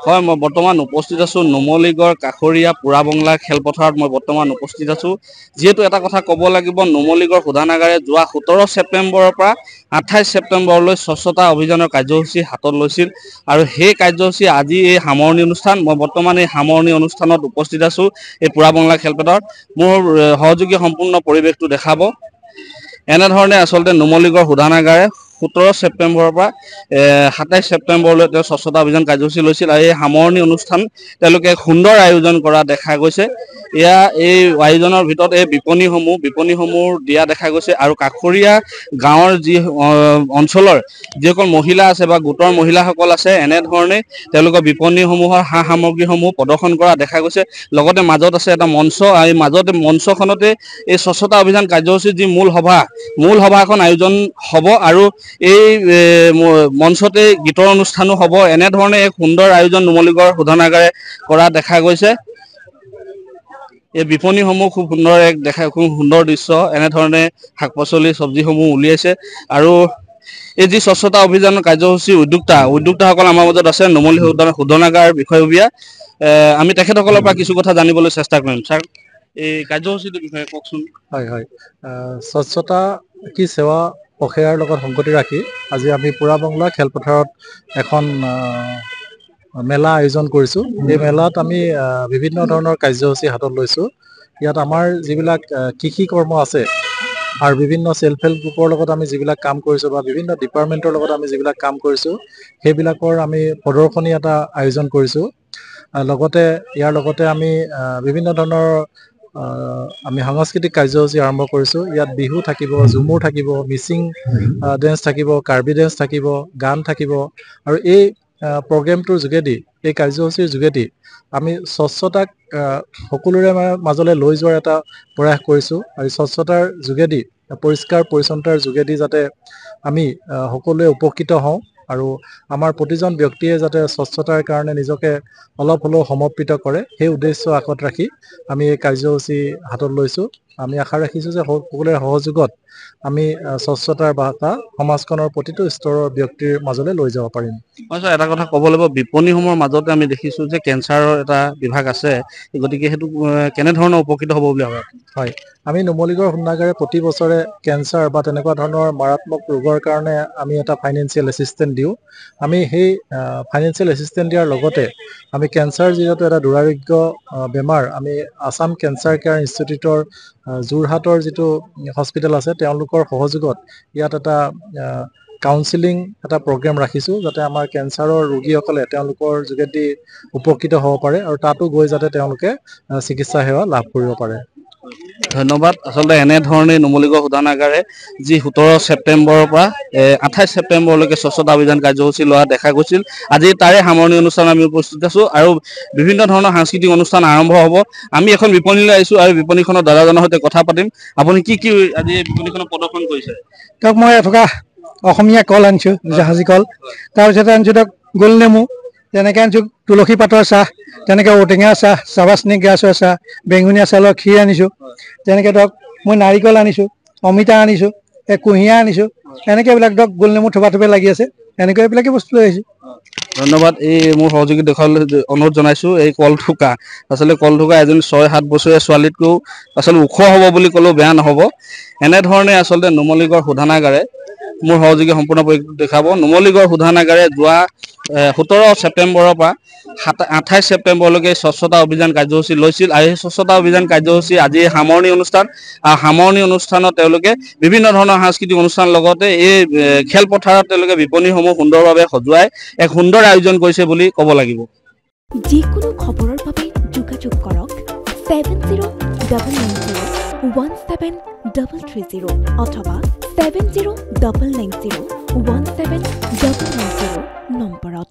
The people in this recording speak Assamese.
হয় মই বৰ্তমান উপস্থিত আছো নুমলীগড় কাখৰীয়া পুৰাবংলা খেলপথাৰত মই বৰ্তমান উপস্থিত আছো যেহেতু এটা কথা ক'ব লাগিব নুমলীগড় শোধানাগাৰে যোৱা 17 ছেপ্টেম্বৰৰ পৰা 28 ছেপ্টেম্বৰলৈ স্বচ্ছতা অভিযানৰ কাৰ্যসূচী হাতত লৈছিল আৰু সেই কাৰ্যসূচী আজি এই সামৰণি অনুষ্ঠান মই বৰ্তমান এই সামৰণি অনুষ্ঠানত উপস্থিত আছো এই পুৰাবংলা খেলপথাৰত মোৰ সহযোগী সম্পূৰ্ণ পৰিৱেশটো দেখাব এনেধৰণে আচলতে নুমলীগড় শোধানাগাৰে 17 ছেপ্টেম্বৰৰ পৰা 27 ছেপ্টেম্বৰলৈ স্বচ্ছতা অভিযান কাৰ্যসূচী লৈছিল আৰু এই সামৰণি অনুষ্ঠান তেওঁলোকে সুন্দৰ আয়োজন কৰা দেখা গৈছে এয়া এই আয়োজনৰ ভিতৰত এই বিপণীসমূহ দিয়া দেখা গৈছে আৰু কাখৰীয়া গাঁৱৰ যি অঞ্চলৰ যিসকল মহিলা আছে বা গোটৰ মহিলাসকল আছে এনেধৰণে তেওঁলোকৰ বিপণীসমূহৰ সা সামগ্ৰীসমূহ প্ৰদৰ্শন কৰা দেখা গৈছে লগতে মাজত আছে এটা মঞ্চ আৰু মাজতে মঞ্চখনতে এই স্বচ্ছতা অভিযান কাৰ্যসূচীৰ যি মূল সভাখন আয়োজন হ'ব আৰু এই মঞ্চতে গীতৰ অনুষ্ঠানো হ'ব এনেধৰণে এক সুন্দৰ আয়োজন নুমলীগড় শোধানাগাৰে কৰা দেখা গৈছে এই বিপণীসমূহ খুব সুন্দৰ দৃশ্য এনেধৰণে শাক-পাচলি চব্জিসমূহ উলিয়াইছে আৰু এই যি স্বচ্ছতা অভিযানৰ কাৰ্যসূচী উদ্যোক্তাসকল আমাৰ মাজত আছে নুমলী শোধনাগাৰ বিষয়ববীয়া আমি তেখেতসকলৰ পৰা কিছু কথা জানিবলৈ চেষ্টা কৰিম ছাৰ এই কাৰ্যসূচীটোৰ বিষয়ে কওকচোন হয় স্বচ্ছতা কি সেৱা পখেৰাৰ লগত সংগতি ৰাখি আজি আমি পুৰাবংলা খেলপথাৰত এখন মেলা আয়োজন কৰিছোঁ এই মেলাত আমি বিভিন্ন ধৰণৰ কাৰ্যসূচী হাতত লৈছোঁ ইয়াত আমাৰ যিবিলাক কৃষি কৰ্ম আছে আৰু বিভিন্ন সেলফ হেল্প গ্ৰুপৰ লগত আমি যিবিলাক কাম কৰিছোঁ বা বিভিন্ন ডিপাৰ্টমেণ্টৰ লগত আমি যিবিলাক কাম কৰিছোঁ সেইবিলাকৰ আমি প্ৰদৰ্শনী এটা আয়োজন কৰিছোঁ লগতে ইয়াৰ লগতে আমি বিভিন্ন ধৰণৰ আমি সাংস্কৃতিক কাৰ্যসূচী আৰম্ভ কৰিছোঁ ইয়াত বিহু থাকিব ঝুমুৰ থাকিব মিচিং ডেন্স থাকিব কাৰ্বি ডেন্স থাকিব গান থাকিব আৰু এই প্ৰগ্ৰেমটোৰ যোগেদি এই কাৰ্যসূচীৰ যোগেদি আমি স্বচ্ছতাক সকলোৰে মাজলৈ লৈ যোৱাৰ এটা প্ৰয়াস কৰিছোঁ আৰু স্বচ্ছতাৰ যোগেদি পৰিষ্কাৰ পৰিচ্ছন্নতাৰ যোগেদি যাতে আমি সকলোৱে উপকৃত হওঁ আৰু আমাৰ প্ৰতিজন ব্যক্তিয়ে যাতে স্বচ্ছতাৰ কাৰণে নিজকে অলপ হ'লেও সমৰ্পিত কৰে সেই উদ্দেশ্য আগত ৰাখি আমি এই কাৰ্যসূচী হাতত লৈছোঁ আমি আশা ৰাখিছোঁ যে সকলোৰে সহযোগত আমি স্বচ্ছতাৰ বাৰ্তা সমাজখনৰ প্ৰতিটো স্তৰৰ ব্যক্তিৰ মাজলৈ লৈ যাব পাৰিম হয় ছাৰ এটা কথা ক'ব লাগিব বিপণীসমূহৰ মাজতে আমি দেখিছোঁ যে কেঞ্চাৰৰ এটা বিভাগ আছে গতিকে সেইটো কেনেধৰণৰ উপকৃত হ'ব বুলি ভাবে হয় আমি নুমলীগড় শোধনাগাৰে প্ৰতি বছৰে কেঞ্চাৰ বা তেনেকুৱা ধৰণৰ মাৰাত্মক ৰোগৰ কাৰণে আমি এটা ফাইনেন্সিয়েল এছিষ্টেণ্ট দিওঁ আমি সেই ফাইনেন্সিয়েল এছিষ্টেণ্ট দিয়াৰ লগতে আমি কেঞ্চাৰ যিহেতু এটা দুৰাৰোগ্য বেমাৰ আমি আসাম কেঞ্চাৰ কেয়াৰ ইনষ্টিটিউটৰ যোৰহাটৰ যিটো হস্পিটেল আছে তেওঁলোকৰ সহযোগত ইয়াত এটা কাউন্সিলিং এটা প্ৰগ্ৰেম ৰাখিছোঁ যাতে আমাৰ কেঞ্চাৰৰ ৰোগীসকলে তেওঁলোকৰ যোগেদি উপকৃত হ'ব পাৰে আৰু তাতো গৈ যাতে তেওঁলোকে চিকিৎসা সেৱা লাভ কৰিব পাৰে ধন্যবাদ আচলতে এনেধৰণে নুমলীগড় শোধনাগাৰে যি 17 ছেপ্টেম্বৰৰ পৰা 28 ছেপ্টেম্বৰলৈকে স্বচ্ছতা অভিযান কাৰ্যসূচী লোৱা দেখা গৈছিল আজি তাৰে সামৰণি অনুষ্ঠান আমি উপস্থিত আছোঁ আৰু বিভিন্ন ধৰণৰ সাংস্কৃতিক অনুষ্ঠান আৰম্ভ হ'ব আমি এখন বিপণীলৈ আহিছোঁ আৰু বিপণীখনৰ দাদাজনৰ সৈতে কথা পাতিম আপুনি কি আজি বিপণীখনত প্ৰদৰ্শন কৰিছে তেওঁক মই এটকা অসমীয়া কল আনিছোঁ জাহাজী কল তাৰপিছতে আনিছোঁ তেওঁক গোল নেমু তেনেকৈ আনিছোঁ তুলসী পাতৰ চাহ তেনেকৈ ঔটেঙা চাহ চাবাচনি গেছৰ চাহ বেঙুনীয়া চাউলৰ ক্ষীৰ আনিছোঁ তেনেকৈ ধৰক মই নাৰিকল আনিছোঁ অমিতা আনিছোঁ কুঁহিয়াৰ আনিছোঁ এনেকৈ এইবিলাক ধৰক গোল নেমু থোপা লাগি আছে এনেকৈ এইবিলাকে বস্তু লৈ আহিছোঁ ধন্যবাদ এই মোৰ সহযোগী দেখুৱাবলৈ অনুৰোধ জনাইছোঁ এই কলথোকা আচলতে কলথোকা এজনী 6-7 বছৰীয়া ছোৱালীতকৈও আচলতে ওখ হ'ব বুলি ক'লেও বেয়া নহ'ব এনেধৰণে আচলতে নুমলীগড় শোধনাগাৰে মোৰ সহযোগী সম্পূৰ্ণ দেখাব নুমলীগড় শোধনাগাৰে যোৱা 17 ছেপ্টেম্বৰৰ পৰা 28 ছেপ্টেম্বৰলৈকে স্বচ্ছতা অভিযান কাৰ্যসূচী লৈছিল আৰু এই স্বচ্ছতা অভিযান কাৰ্যসূচী আজি সামৰণি অনুষ্ঠান আৰু সামৰণি অনুষ্ঠানত তেওঁলোকে বিভিন্ন ধৰণৰ সাংস্কৃতিক অনুষ্ঠানৰ লগতে এই খেলপথাৰত তেওঁলোকে বিপণীসমূহ সুন্দৰভাৱে সজুৱাই এক সুন্দৰ আয়োজন কৰিছে বুলি ক'ব লাগিব যিকোনো খবৰৰ বাবে যোগাযোগ কৰক 7099017330 অথবা 7099017390 নম্বৰত